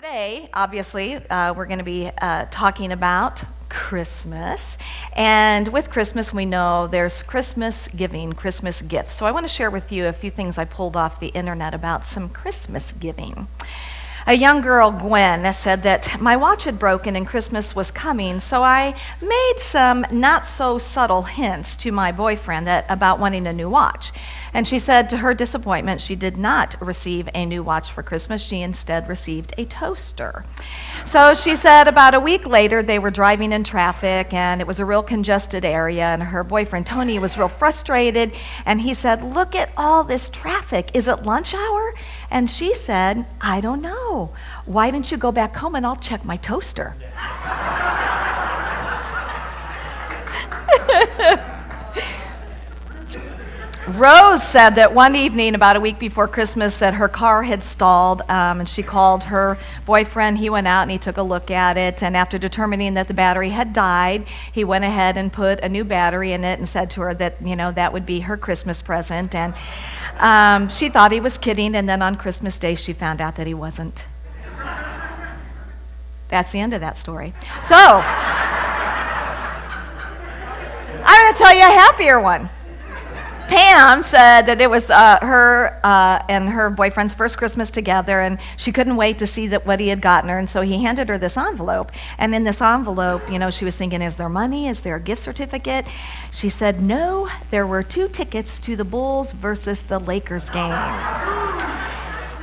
Today, obviously, we're going to be talking about Christmas. And with Christmas, we know there's Christmas giving, Christmas gifts. So I want to share with you a few things I pulled off the internet about some Christmas giving. A young girl, Gwen, said that my watch had broken and Christmas was coming, so I made some not so subtle hints to my boyfriend about wanting a new watch. And she said to her disappointment, she did not receive a new watch for Christmas. She instead received a toaster. So she said about a week later, they were driving in traffic and it was a real congested area, and her boyfriend, Tony, was real frustrated, and he said, "Look at all this traffic. Is it lunch hour?" And she said, "I don't know. Why don't you go back home and I'll check my toaster?" Rose said that one evening about a week before Christmas that her car had stalled, and she called her boyfriend. He went out and he took a look at it, and after determining that the battery had died, he went ahead and put a new battery in it and said to her that, that would be her Christmas present. And she thought he was kidding, and then on Christmas Day she found out that he wasn't. That's the end of that story. So, I'm going to tell you a happier one. Pam said that it was her and her boyfriend's first Christmas together, and she couldn't wait to see what he had gotten her, and so he handed her this envelope. And in this envelope, she was thinking, is there money? Is there a gift certificate? She said, no, there were 2 tickets to the Bulls versus the Lakers games.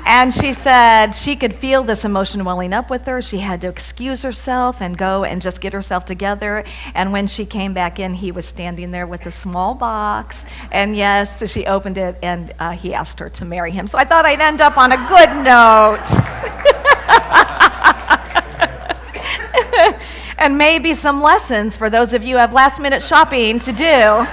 And she said she could feel this emotion welling up with her. She had to excuse herself and go and just get herself together. And when she came back in, he was standing there with a small box. And yes, she opened it, and he asked her to marry him. So I thought I'd end up on a good note. And maybe some lessons for those of you who have last-minute shopping to do.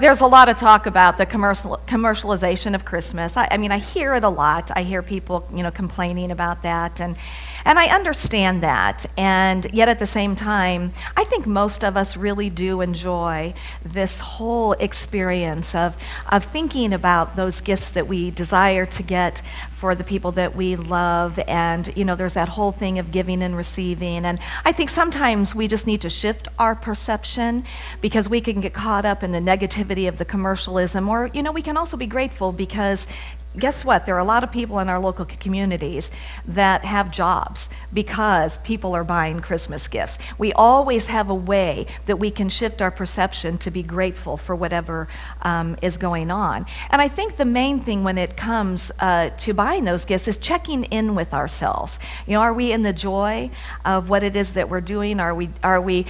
There's a lot of talk about the commercialization of Christmas. I hear it a lot. I hear people, complaining about that, and I understand that. And yet at the same time, I think most of us really do enjoy this whole experience of thinking about those gifts that we desire to get for the people that we love. And, there's that whole thing of giving and receiving. And I think sometimes we just need to shift our perception, because we can get caught up in the negativity of the commercialism. Or, we can also be grateful because guess what? There are a lot of people in our local communities that have jobs because people are buying Christmas gifts. We always have a way that we can shift our perception to be grateful for whatever is going on. And I think the main thing when it comes to buying those gifts is checking in with ourselves. Are we in the joy of what it is that we're doing? Are we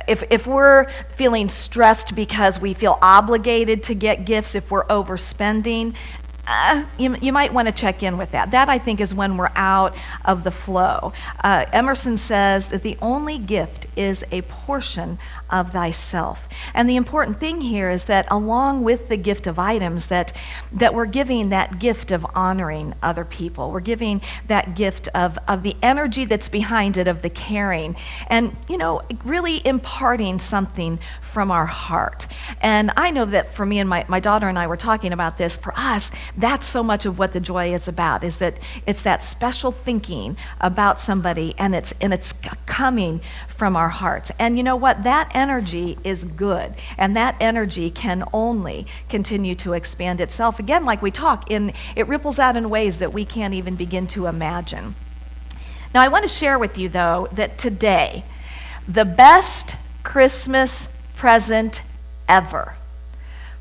if we're feeling stressed because we feel obligated to get gifts, if we're overspending, you might want to check in with that. That, I think, is when we're out of the flow. Emerson says that the only gift is a portion of thyself. And the important thing here is that along with the gift of items, that we're giving that gift of honoring other people. We're giving that gift of the energy that's behind it, of the caring, and, really imparting something from our heart. And I know that for me, and my daughter and I were talking about this, for us, that's so much of what the joy is about, is that it's that special thinking about somebody, and it's coming from our hearts. And you know what? That energy is good, and that energy can only continue to expand itself. Again, like we talk, it ripples out in ways that we can't even begin to imagine. Now, I want to share with you, though, that today, the best Christmas present ever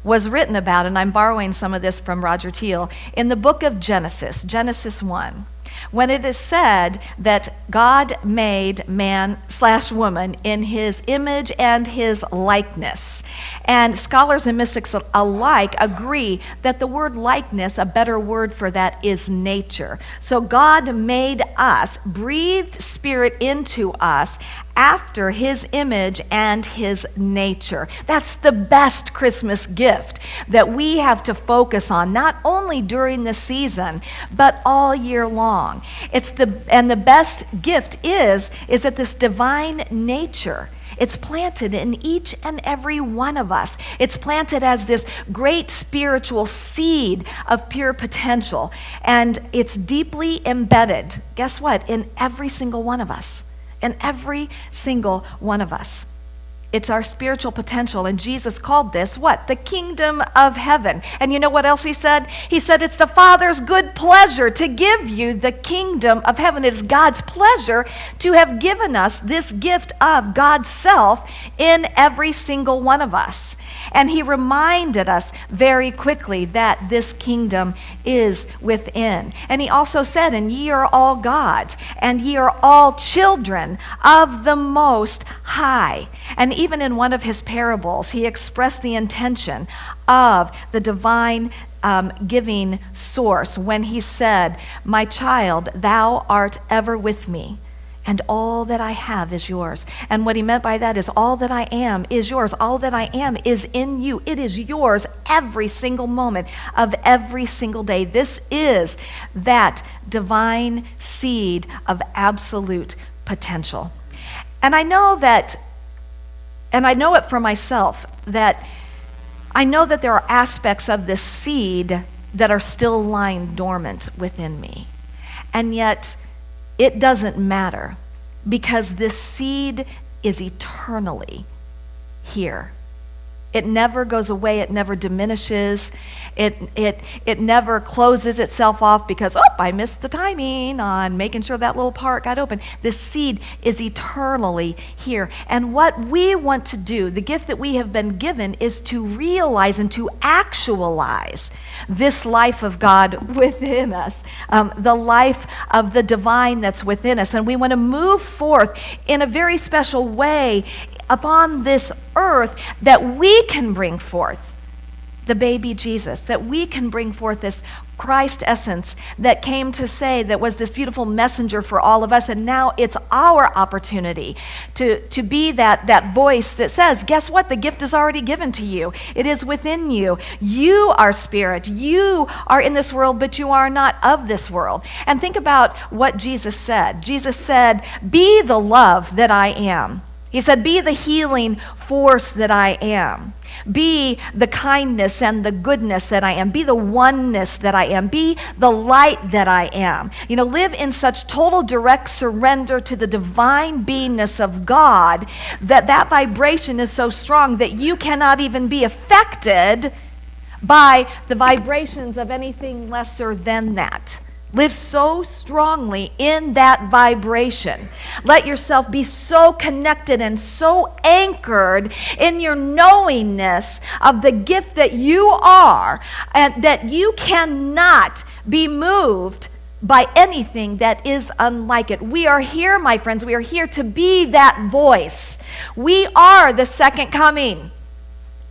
was written about, and I'm borrowing some of this from Roger Teal, in the book of Genesis 1, when it is said that God made man/woman in his image and his likeness. And scholars and mystics alike agree that the word likeness, a better word for that, is nature. So God made us, breathed spirit into us after his image and his nature. That's the best Christmas gift that we have to focus on, not only during the season, but all year long. And the best gift is that this divine nature It's planted in each and every one of us. It's planted as this great spiritual seed of pure potential. And it's deeply embedded, guess what, in every single one of us. In every single one of us. It's our spiritual potential, and Jesus called this what? The kingdom of heaven. And you know what else he said? He said it's the Father's good pleasure to give you the kingdom of heaven. It is God's pleasure to have given us this gift of God's self in every single one of us. And he reminded us very quickly that this kingdom is within. And he also said, and ye are all gods, and ye are all children of the Most High. And even in one of his parables, he expressed the intention of the divine giving source when he said, my child, thou art ever with me, and all that I have is yours. And what he meant by that is all that I am is yours. All that I am is in you. It is yours every single moment of every single day. This is that divine seed of absolute potential. And I know that, and I know it for myself, that I know that there are aspects of this seed that are still lying dormant within me. And yet, it doesn't matter, because this seed is eternally here. It never goes away. It never diminishes. It never closes itself off because, I missed the timing on making sure that little part got open. This seed is eternally here. And what we want to do, the gift that we have been given, is to realize and to actualize this life of God within us, the life of the divine that's within us. And we want to move forth in a very special way upon this earth, that we can bring forth the baby Jesus, that we can bring forth this Christ essence that came to say, that was this beautiful messenger for all of us. And now it's our opportunity to be that voice that says, guess what? The gift is already given to you. It is within you. You are spirit. You are in this world, but you are not of this world. And think about what Jesus said. Jesus said, be the love that I am. He said, be the healing force that I am. Be the kindness and the goodness that I am. Be the oneness that I am. Be the light that I am. Live in such total direct surrender to the divine beingness of God that vibration is so strong that you cannot even be affected by the vibrations of anything lesser than that. Live so strongly in that vibration. Let yourself be so connected and so anchored in your knowingness of the gift that you are, and that you cannot be moved by anything that is unlike it. We are here, my friends. We are here to be that voice. We are the second coming.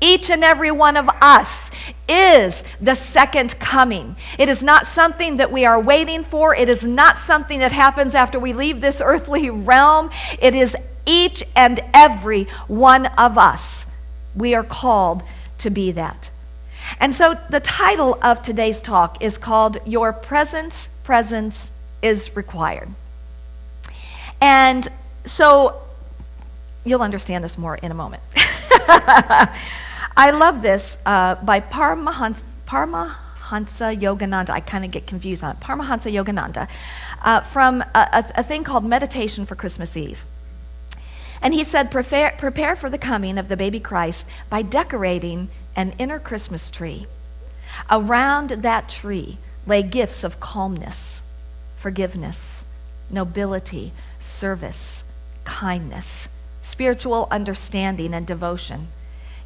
Each and every one of us is the second coming. It is not something that we are waiting for. It is not something that happens after we leave this earthly realm. It is each and every one of us. We are called to be that. And so the title of today's talk is called Your Presence is Required. And so you'll understand this more in a moment. I love this by Paramahansa Yogananda. I kind of get confused on it. Paramahansa Yogananda from a thing called Meditation for Christmas Eve. And he said, prepare for the coming of the baby Christ by decorating an inner Christmas tree. Around that tree lay gifts of calmness, forgiveness, nobility, service, kindness, spiritual understanding, and devotion.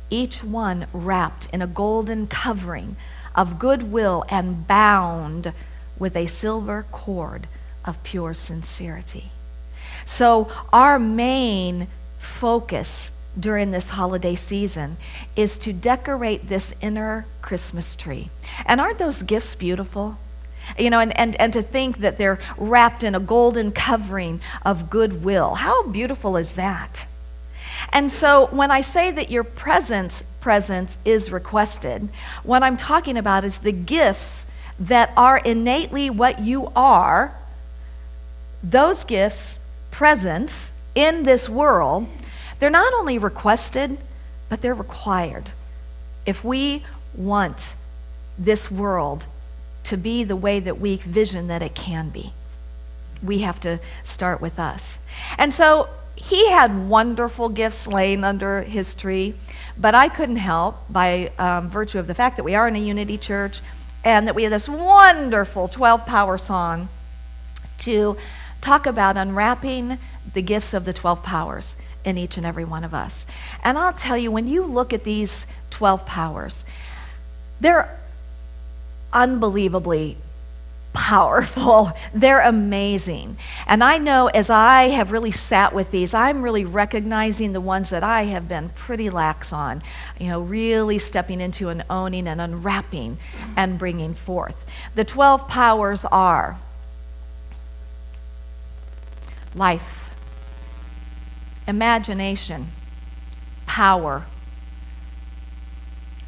Each one wrapped in a golden covering of goodwill and bound with a silver cord of pure sincerity. So our main focus during this holiday season is to decorate this inner Christmas tree. And aren't those gifts beautiful? And to think that they're wrapped in a golden covering of goodwill. How beautiful is that? And so when I say that your presence is requested, what I'm talking about is the gifts that are innately what you are. Those gifts, presence in this world, They're not only requested, but they're required. If we want this world to be the way that we vision that it can be, we have to start with us. And so he had wonderful gifts laying under his tree, but I couldn't help, by virtue of the fact that we are in a unity church and that we have this wonderful 12-power song, to talk about unwrapping the gifts of the 12 powers in each and every one of us. And I'll tell you, when you look at these 12 powers, they're unbelievably powerful. They're amazing. And I know as I have really sat with these, I'm really recognizing the ones that I have been pretty lax on, really stepping into and owning and unwrapping and bringing forth. The 12 powers are life, imagination, power,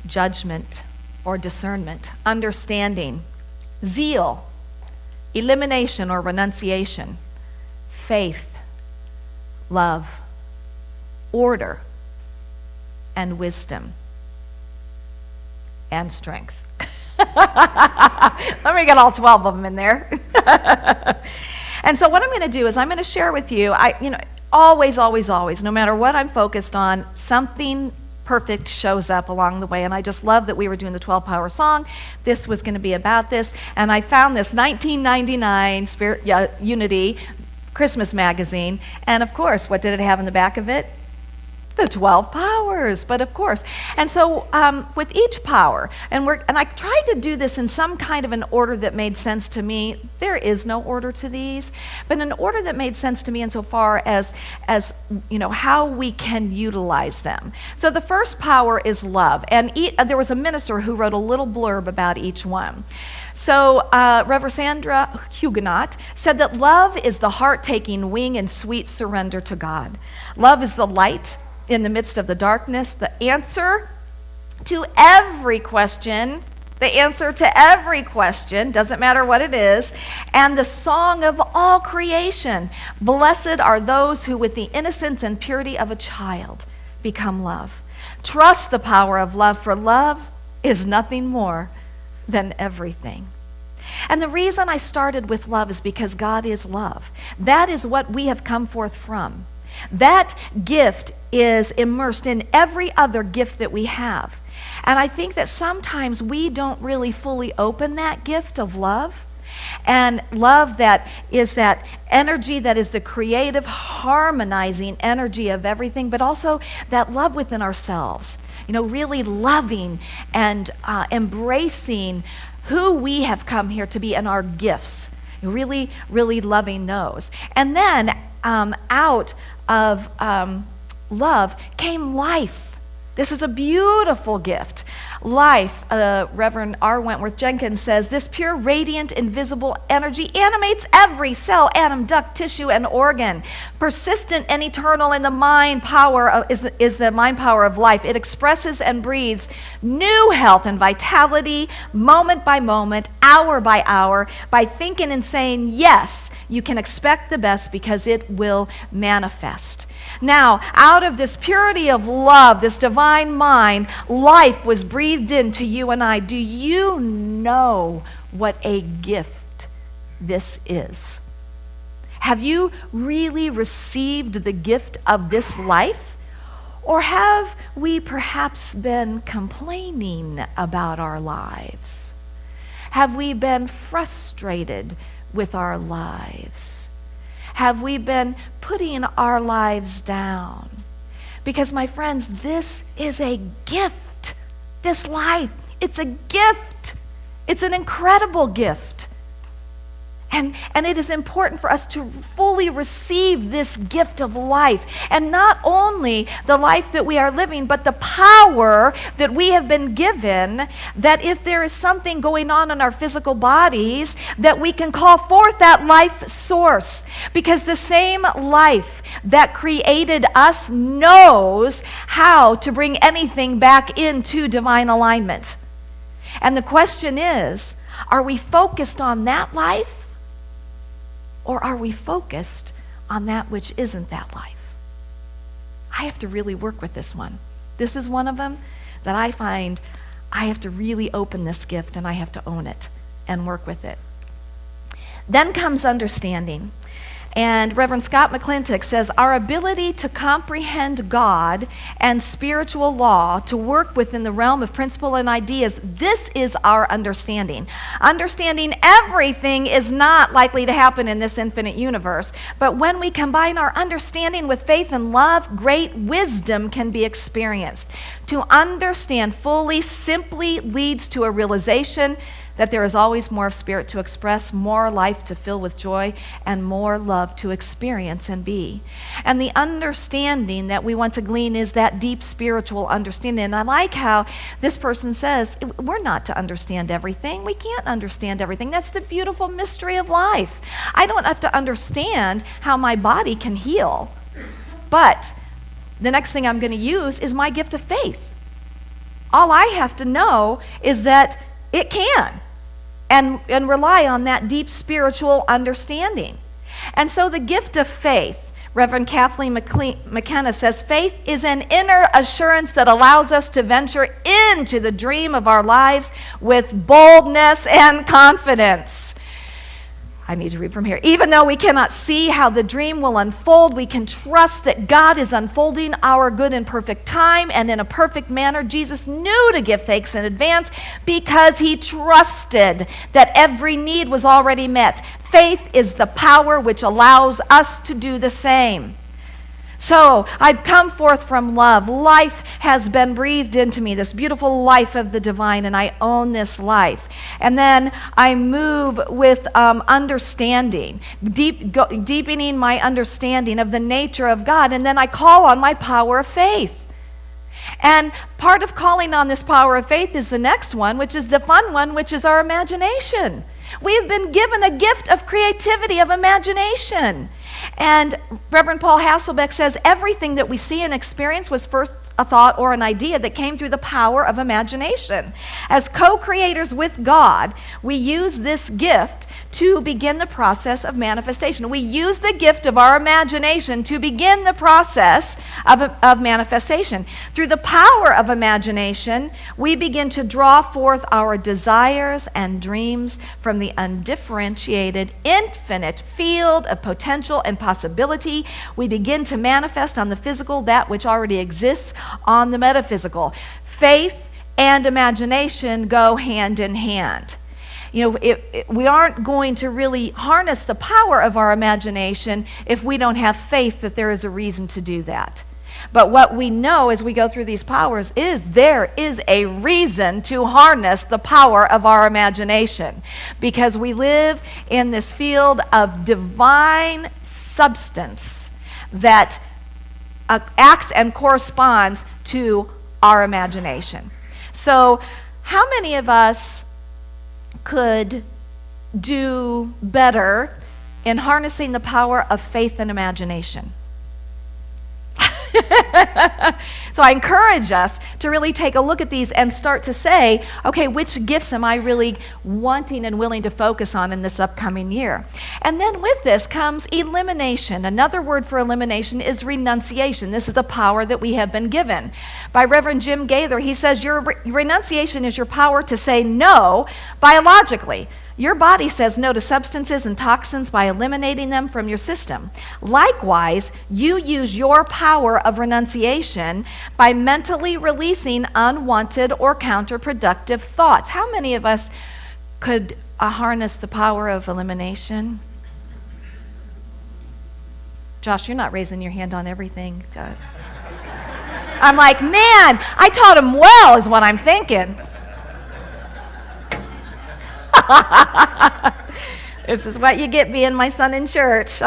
judgment or discernment, understanding, zeal, elimination or renunciation, faith, love, order, and wisdom, and strength. Let me get all 12 of them in there. And so what I'm going to do is I'm going to share with you, always, no matter what I'm focused on, something perfect shows up along the way. And I just love that we were doing the 12-power song. This was going to be about this. And I found this 1999 Unity Christmas magazine. And of course, what did it have in the back of it? The 12 powers, but of course. And so with each power, and I tried to do this in some kind of an order that made sense to me. There is no order to these, but an order that made sense to me insofar as how we can utilize them. So the first power is love, and there was a minister who wrote a little blurb about each one. So Reverend Sandra Huguenot said that love is the heart taking wing and sweet surrender to God. Love is the light in the midst of the darkness, the answer to every question, doesn't matter what it is, and the song of all creation. Blessed are those who with the innocence and purity of a child become love. Trust the power of love, for love is nothing more than everything. And the reason I started with love is because God is love. That is what we have come forth from. That gift is immersed in every other gift that we have. And I think that sometimes we don't really fully open that gift of love. And love that is that energy that is the creative, harmonizing energy of everything, but also that love within ourselves. Really loving and embracing who we have come here to be and our gifts. Really, really loving those. And then out of love came life. This is a beautiful gift. Life, Reverend R. Wentworth Jenkins says, this pure, radiant, invisible energy animates every cell, atom, duct, tissue, and organ. Persistent and eternal in the mind power is the mind power of life. It expresses and breathes new health and vitality, moment by moment, hour by hour, by thinking and saying, yes, you can expect the best because it will manifest. Now, out of this purity of love, this divine mind, life was breathed into you and I. Do you know what a gift this is? Have you really received the gift of this life? Or have we perhaps been complaining about our lives? Have we been frustrated with our lives? Have we been putting our lives down? Because, my friends, this is a gift. This life, it's a gift. It's an incredible gift. And it is important for us to fully receive this gift of life. And not only the life that we are living, but the power that we have been given, that if there is something going on in our physical bodies, that we can call forth that life source. Because the same life that created us knows how to bring anything back into divine alignment. And the question is, are we focused on that life? Or are we focused on that which isn't that life? I have to really work with this one. This is one of them that I find I have to really open this gift and I have to own it and work with it. Then comes understanding. And Reverend Scott McClintock says, our ability to comprehend God and spiritual law, to work within the realm of principle and ideas, this is our understanding. Understanding everything is not likely to happen in this infinite universe, but when we combine our understanding with faith and love, great wisdom can be experienced. To understand fully simply leads to a realization that there is always more of spirit to express, more life to fill with joy, and more love to experience and be. And the understanding that we want to glean is that deep spiritual understanding. And I like how this person says, we're not to understand everything. We can't understand everything. That's the beautiful mystery of life. I don't have to understand how my body can heal. But the next thing I'm going to use is my gift of faith. All I have to know is that it can. And rely on that deep spiritual understanding. And so the gift of faith, Reverend Kathleen McKenna says, faith is an inner assurance that allows us to venture into the dream of our lives with boldness and confidence. I need to read from here. Even though we cannot see how the dream will unfold, we can trust that God is unfolding our good and perfect time and in a perfect manner. Jesus knew to give thanks in advance because he trusted that every need was already met. Faith is the power which allows us to do the same. So I've come forth from love. Life has been breathed into me, this beautiful life of the divine, and I own this life. And then I move with understanding, deepening my understanding of the nature of God, and then I call on my power of faith. And part of calling on this power of faith is the next one, which is the fun one, which is our imagination. We have been given a gift of creativity, of imagination. And Reverend Paul Hasselbeck says everything that we see and experience was first a thought or an idea that came through the power of imagination. As co-creators with God, we use this gift to begin the process of manifestation. We use the gift of our imagination to begin the process of manifestation. Through the power of imagination, we begin to draw forth our desires and dreams from the undifferentiated, infinite field of potential and possibility. We begin to manifest on the physical that which already exists on the metaphysical. Faith and imagination go hand in hand. You know, we aren't going to really harness the power of our imagination if we don't have faith that there is a reason to do that. But what we know as we go through these powers is there is a reason to harness the power of our imagination, because we live in this field of divine substance that acts and corresponds to our imagination. So how many of us could do better in harnessing the power of faith and imagination? So I encourage us to really take a look at these and start to say, okay, which gifts am I really wanting and willing to focus on in this upcoming year? And then with this comes elimination. Another word for elimination is renunciation. This is a power that we have been given. By Reverend Jim Gaither, he says your renunciation is your power to say no biologically. Your body says no to substances and toxins by eliminating them from your system. Likewise, you use your power of renunciation by mentally releasing unwanted or counterproductive thoughts. How many of us could harness the power of elimination? Josh, you're not raising your hand on everything. I'm like, man, I taught him well is what I'm thinking. This is what you get being my son in church.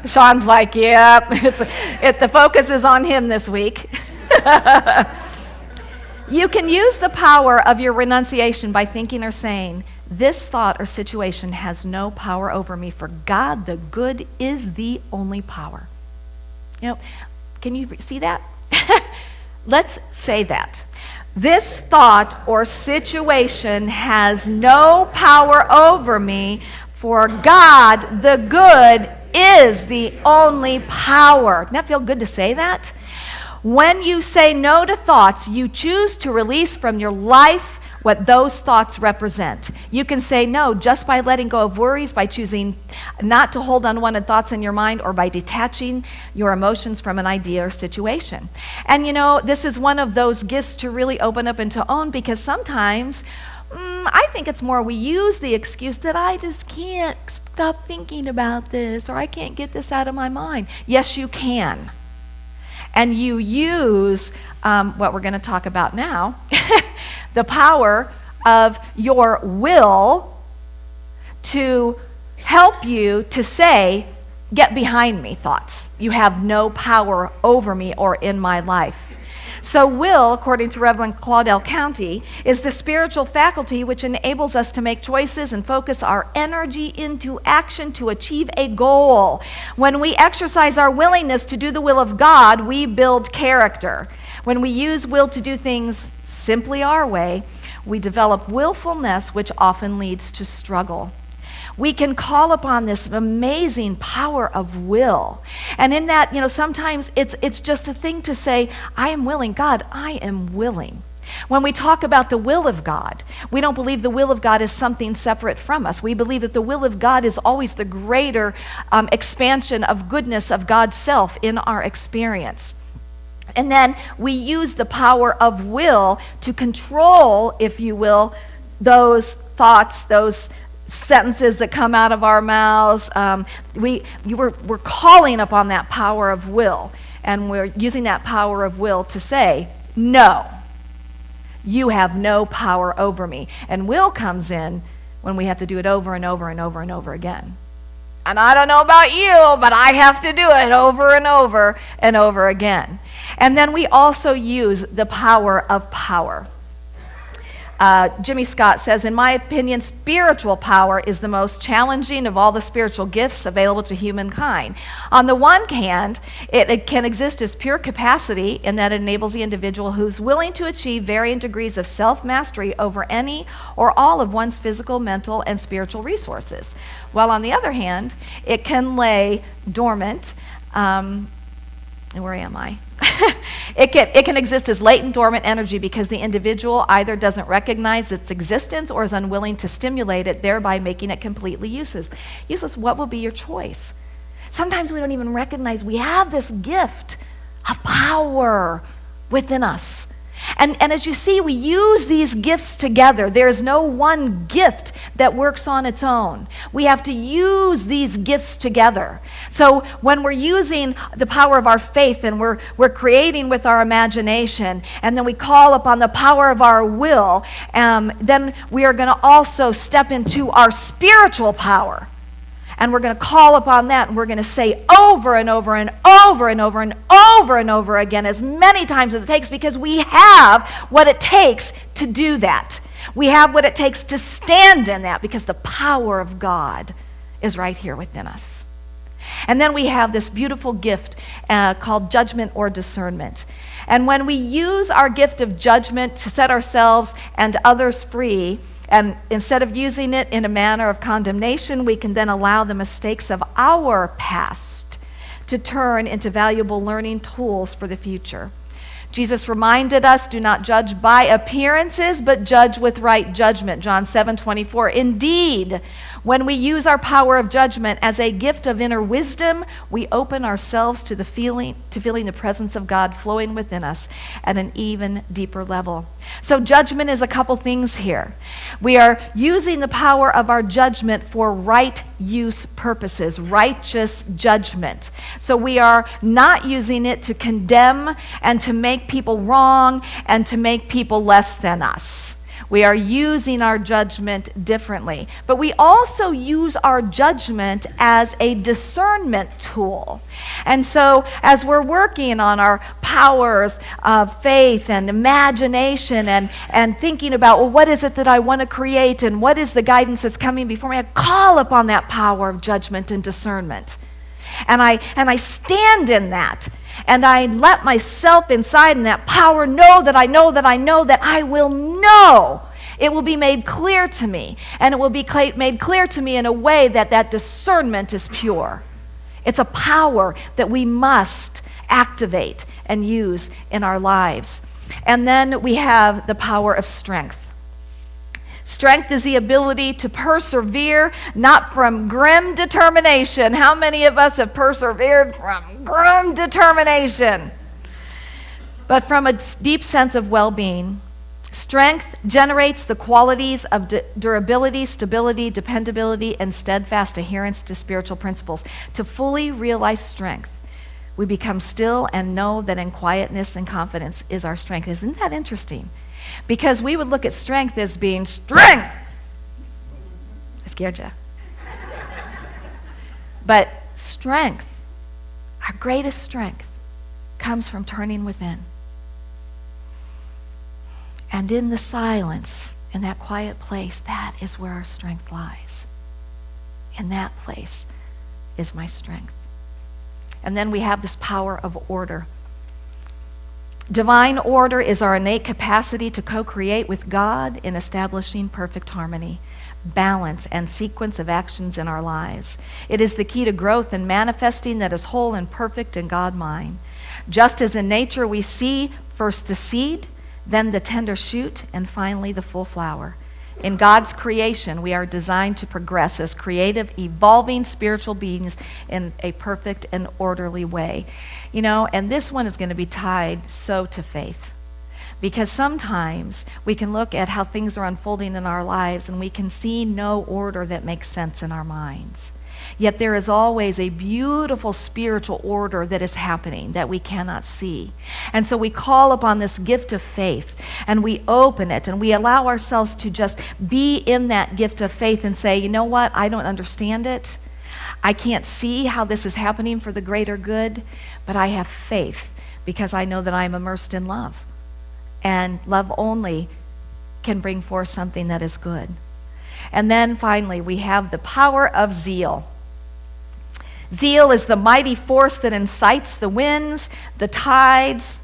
Sean's like, yep, the focus is on him this week. You can use the power of your renunciation by thinking or saying, this thought or situation has no power over me, for God the good is the only power. You know, can you see that? Let's say that. This thought or situation has no power over me, for God the good is the only power. Doesn't that feel good to say that? When you say no to thoughts, you choose to release from your life what those thoughts represent. You can say no just by letting go of worries, by choosing not to hold unwanted thoughts in your mind, or by detaching your emotions from an idea or situation. And this is one of those gifts to really open up and to own, because sometimes I think it's more we use the excuse that I just can't stop thinking about this, or I can't get this out of my mind. Yes, you can. And you use what we're going to talk about now, the power of your will to help you to say, get behind me, thoughts. You have no power over me or in my life. So will, according to Reverend Claudel County, is the spiritual faculty which enables us to make choices and focus our energy into action to achieve a goal. When we exercise our willingness to do the will of God, we build character. When we use will to do things simply our way, we develop willfulness, which often leads to struggle. We can call upon this amazing power of will. And in that, sometimes it's just a thing to say, I am willing. God, I am willing. When we talk about the will of God, we don't believe the will of God is something separate from us. We believe that the will of God is always the greater expansion of goodness of God's self in our experience. And then we use the power of will to control, if you will, those thoughts, those sentences that come out of our mouths. We're calling upon that power of will, and we're using that power of will to say, no, you have no power over me. And will comes in when we have to do it over and over and over and over again. And I don't know about you, but I have to do it over and over and over again. And then we also use the power of power. Jimmy Scott says, in my opinion, spiritual power is the most challenging of all the spiritual gifts available to humankind. On the one hand, it can exist as pure capacity in that it enables the individual who's willing to achieve varying degrees of self-mastery over any or all of one's physical, mental, and spiritual resources. While on the other hand, it can lay dormant. Where am I? It can exist as latent dormant energy because the individual either doesn't recognize its existence or is unwilling to stimulate it, thereby making it completely useless. What will be your choice? Sometimes we don't even recognize we have this gift of power within us. And as you see, we use these gifts together. There is no one gift that works on its own. We have to use these gifts together. So when we're using the power of our faith and we're creating with our imagination, and then we call upon the power of our will, then we are going to also step into our spiritual power. And we're going to call upon that, and we're going to say over and over and over and over and over and over again as many times as it takes, because we have what it takes to do that. We have what it takes to stand in that, because the power of God is right here within us. And then we have this beautiful gift called judgment or discernment. And when we use our gift of judgment to set ourselves and others free, and instead of using it in a manner of condemnation, we can then allow the mistakes of our past to turn into valuable learning tools for the future. Jesus reminded us, do not judge by appearances, but judge with right judgment. John 7:24. Indeed, when we use our power of judgment as a gift of inner wisdom, we open ourselves to feeling the presence of God flowing within us at an even deeper level. So judgment is a couple things here. We are using the power of our judgment for right use purposes, righteous judgment. So we are not using it to condemn and to make people wrong and to make people less than us. We are using our judgment differently. But we also use our judgment as a discernment tool. And so as we're working on our powers of faith and imagination and thinking about, well, what is it that I want to create and what is the guidance that's coming before me, I call upon that power of judgment and discernment. And I stand in that, and I let myself inside in that power know that I will know. It will be made clear to me, and it will be made clear to me in a way that discernment is pure. It's a power that we must activate and use in our lives. And then we have the power of strength. Strength is the ability to persevere, not from grim determination. How many of us have persevered from grim determination? But from a deep sense of well-being. Strength generates the qualities of durability, stability, dependability, and steadfast adherence to spiritual principles. To fully realize strength, we become still and know that in quietness and confidence is our strength. Isn't that interesting? Because we would look at strength as being strength. I scared you. But strength, our greatest strength, comes from turning within. And in the silence, in that quiet place, that is where our strength lies. In that place is my strength. And then we have this power of order. Divine order is our innate capacity to co-create with God in establishing perfect harmony, balance, and sequence of actions in our lives. It is the key to growth and manifesting that is whole and perfect in God mind. Just as in nature we see first the seed, then the tender shoot, and finally the full flower. In God's creation, we are designed to progress as creative, evolving spiritual beings in a perfect and orderly way. You know, and this one is going to be tied so to faith. Because sometimes we can look at how things are unfolding in our lives and we can see no order that makes sense in our minds. Yet there is always a beautiful spiritual order that is happening that we cannot see. And so we call upon this gift of faith and we open it and we allow ourselves to just be in that gift of faith and say, you know what, I don't understand it. I can't see how this is happening for the greater good, but I have faith because I know that I'm immersed in love. And love only can bring forth something that is good. And then finally, we have the power of zeal. Zeal is the mighty force that incites the winds, the tides,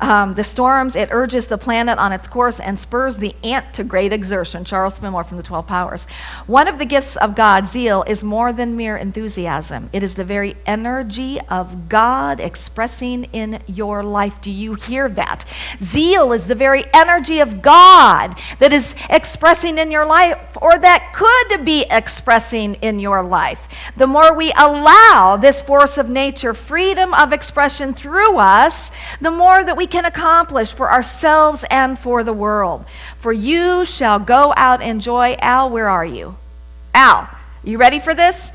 the storms. It urges the planet on its course and spurs the ant to great exertion. Charles Fillmore from the 12 Powers. One of the gifts of God, zeal, is more than mere enthusiasm. It is the very energy of God expressing in your life. Do you hear that? Zeal is the very energy of God that is expressing in your life, or that could be expressing in your life. The more we allow this force of nature freedom of expression through us, the more that we can accomplish for ourselves and for the world. For you shall go out in joy. Al, where are you? Al, you ready for this?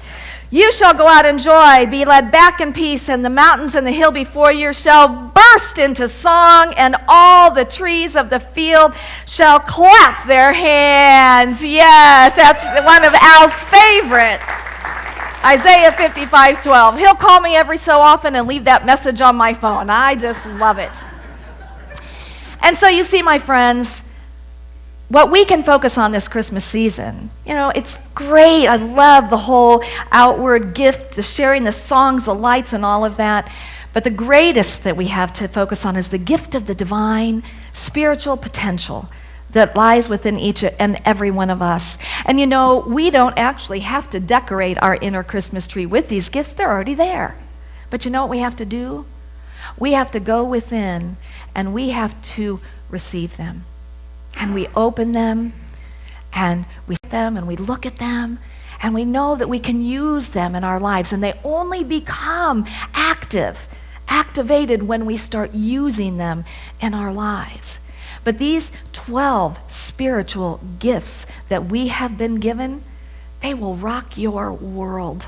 You shall go out in joy, be led back in peace, and the mountains and the hill before you shall burst into song, and all the trees of the field shall clap their hands. Yes, that's one of Al's favorite. Isaiah 55:12. He'll call me every so often and leave that message on my phone. I just love it. And so you see, my friends, what we can focus on this Christmas season, you know, it's great. I love the whole outward gift, the sharing the songs, the lights, and all of that. But the greatest that we have to focus on is the gift of the divine spiritual potential that lies within each and every one of us. And you know, we don't actually have to decorate our inner Christmas tree with these gifts. They're already there. But you know what we have to do? We have to go within and we have to receive them. And we open them and we see them and we look at them and we know that we can use them in our lives, and they only become activated when we start using them in our lives. But these 12 spiritual gifts that we have been given, they will rock your world.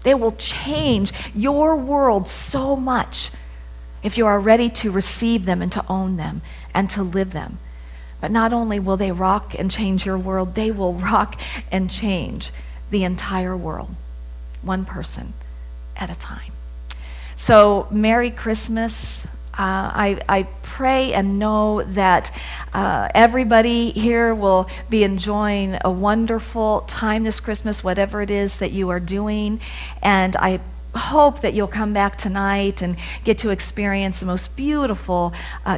They will change your world so much if you are ready to receive them and to own them and to live them. But not only will they rock and change your world, they will rock and change the entire world, one person at a time. So, Merry Christmas. I pray and know that everybody here will be enjoying a wonderful time this Christmas, whatever it is that you are doing. And I hope that you'll come back tonight and get to experience the most beautiful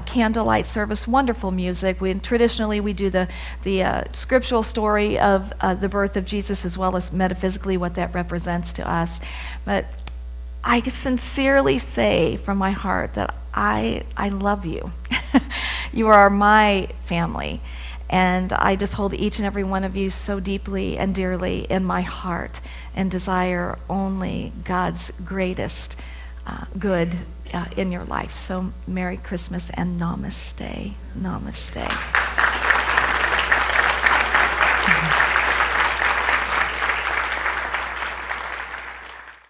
candlelight service, wonderful music. Traditionally we do the scriptural story of the birth of Jesus, as well as metaphysically what that represents to us. But I sincerely say from my heart that I love you. You are my family. And I just hold each and every one of you so deeply and dearly in my heart, and desire only God's greatest good in your life. So Merry Christmas and Namaste. Namaste.